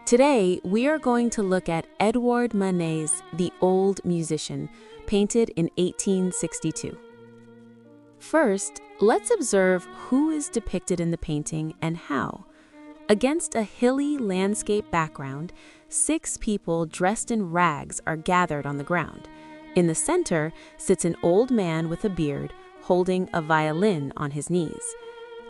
Today, we are going to look at Edouard Manet's The Old Musician, painted in 1862. First, let's observe who is depicted in the painting and how. Against a hilly landscape background, 6 people dressed in rags are gathered on the ground. In the center sits an old man with a beard, holding a violin on his knees.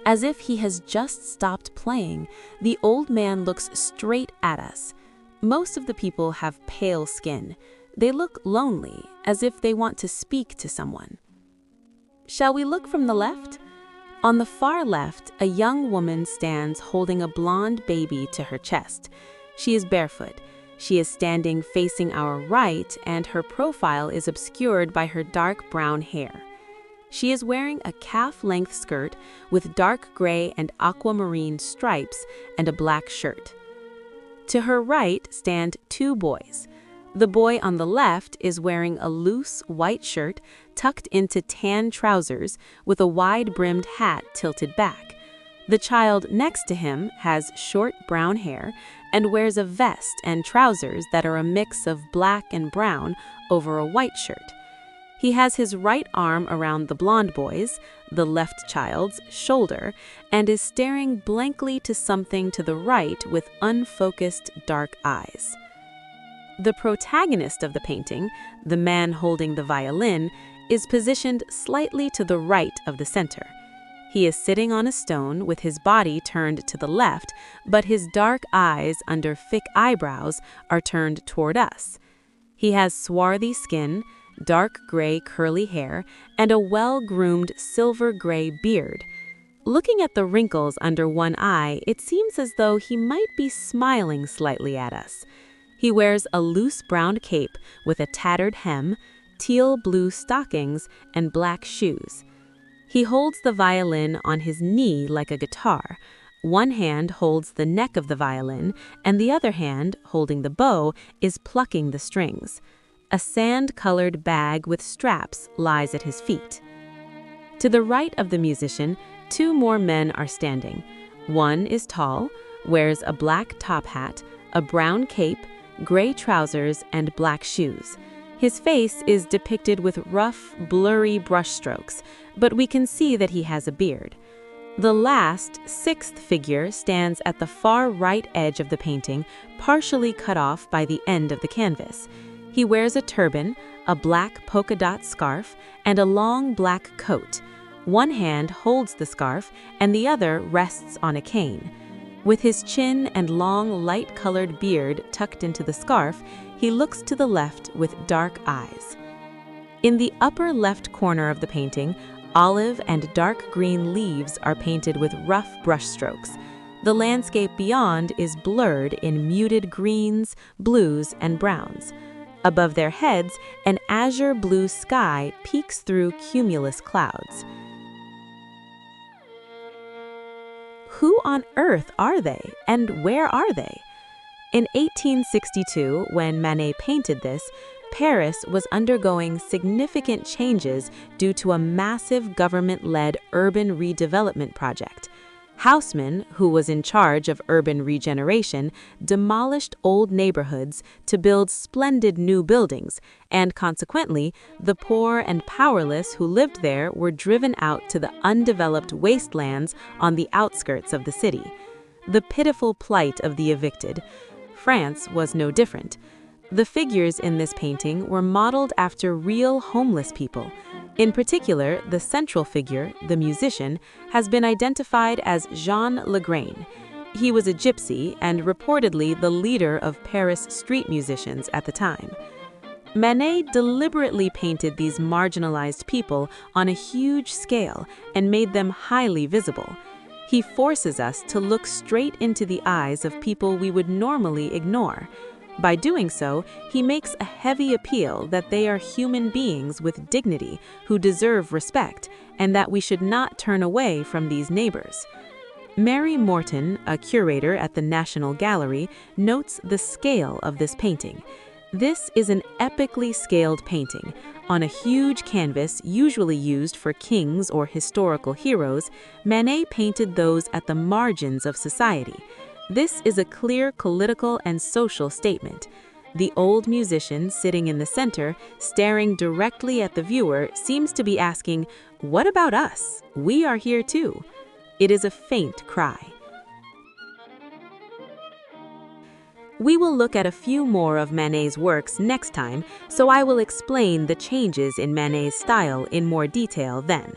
As if he has just stopped playing, the old man looks straight at us. Most of the people have pale skin. They look lonely, as if they want to speak to someone. Shall we look from the left? On the far left, a young woman stands holding a blonde baby to her chest. She is barefoot. She is standing facing our right, and her profile is obscured by her dark brown hair. She is wearing a calf-length skirt with dark gray and aquamarine stripes and a black shirt. To her right stand 2 boys. The boy on the left is wearing a loose white shirt tucked into tan trousers with a wide-brimmed hat tilted back. The child next to him has short brown hair and wears a vest and trousers that are a mix of black and brown over a white shirt. He has his right arm around the blonde boy's, the left child's, shoulder, and is staring blankly to something to the right with unfocused dark eyes. The protagonist of the painting, the man holding the violin, is positioned slightly to the right of the center. He is sitting on a stone with his body turned to the left, but his dark eyes under thick eyebrows are turned toward us. He has swarthy skin, dark gray curly hair, and a well-groomed silver-gray beard. Looking at the wrinkles under one eye, it seems as though he might be smiling slightly at us. He wears a loose brown cape with a tattered hem, teal blue stockings, and black shoes. He holds the violin on his knee like a guitar. One hand holds the neck of the violin, and the other hand, holding the bow, is plucking the strings. A sand-colored bag with straps lies at his feet. To the right of the musician, 2 more men are standing. One is tall, wears a black top hat, a brown cape, gray trousers, and black shoes. His face is depicted with rough, blurry brushstrokes, but we can see that he has a beard. The last, 6th figure stands at the far right edge of the painting, partially cut off by the end of the canvas. He wears a turban, a black polka dot scarf, and a long black coat. One hand holds the scarf, and the other rests on a cane. With his chin and long, light-colored beard tucked into the scarf, he looks to the left with dark eyes. In the upper left corner of the painting, olive and dark green leaves are painted with rough brushstrokes. The landscape beyond is blurred in muted greens, blues, and browns. Above their heads, an azure blue sky peeks through cumulus clouds. Who on earth are they, and where are they? In 1862, when Manet painted this, Paris was undergoing significant changes due to a massive government-led urban redevelopment project. Haussmann, who was in charge of urban regeneration, demolished old neighborhoods to build splendid new buildings, and consequently, the poor and powerless who lived there were driven out to the undeveloped wastelands on the outskirts of the city. The pitiful plight of the evicted. France was no different. The figures in this painting were modeled after real homeless people. In particular, the central figure, the musician, has been identified as Jean Legrain. He was a gypsy and reportedly the leader of Paris street musicians at the time. Manet deliberately painted these marginalized people on a huge scale and made them highly visible. He forces us to look straight into the eyes of people we would normally ignore. By doing so, he makes a heavy appeal that they are human beings with dignity who deserve respect, and that we should not turn away from these neighbors. Mary Morton, a curator at the National Gallery, notes the scale of this painting. This is an epically scaled painting. On a huge canvas usually used for kings or historical heroes, Manet painted those at the margins of society. This is a clear political and social statement. The old musician sitting in the center, staring directly at the viewer, seems to be asking, "What about us? We are here too." It is a faint cry. We will look at a few more of Manet's works next time, so I will explain the changes in Manet's style in more detail then.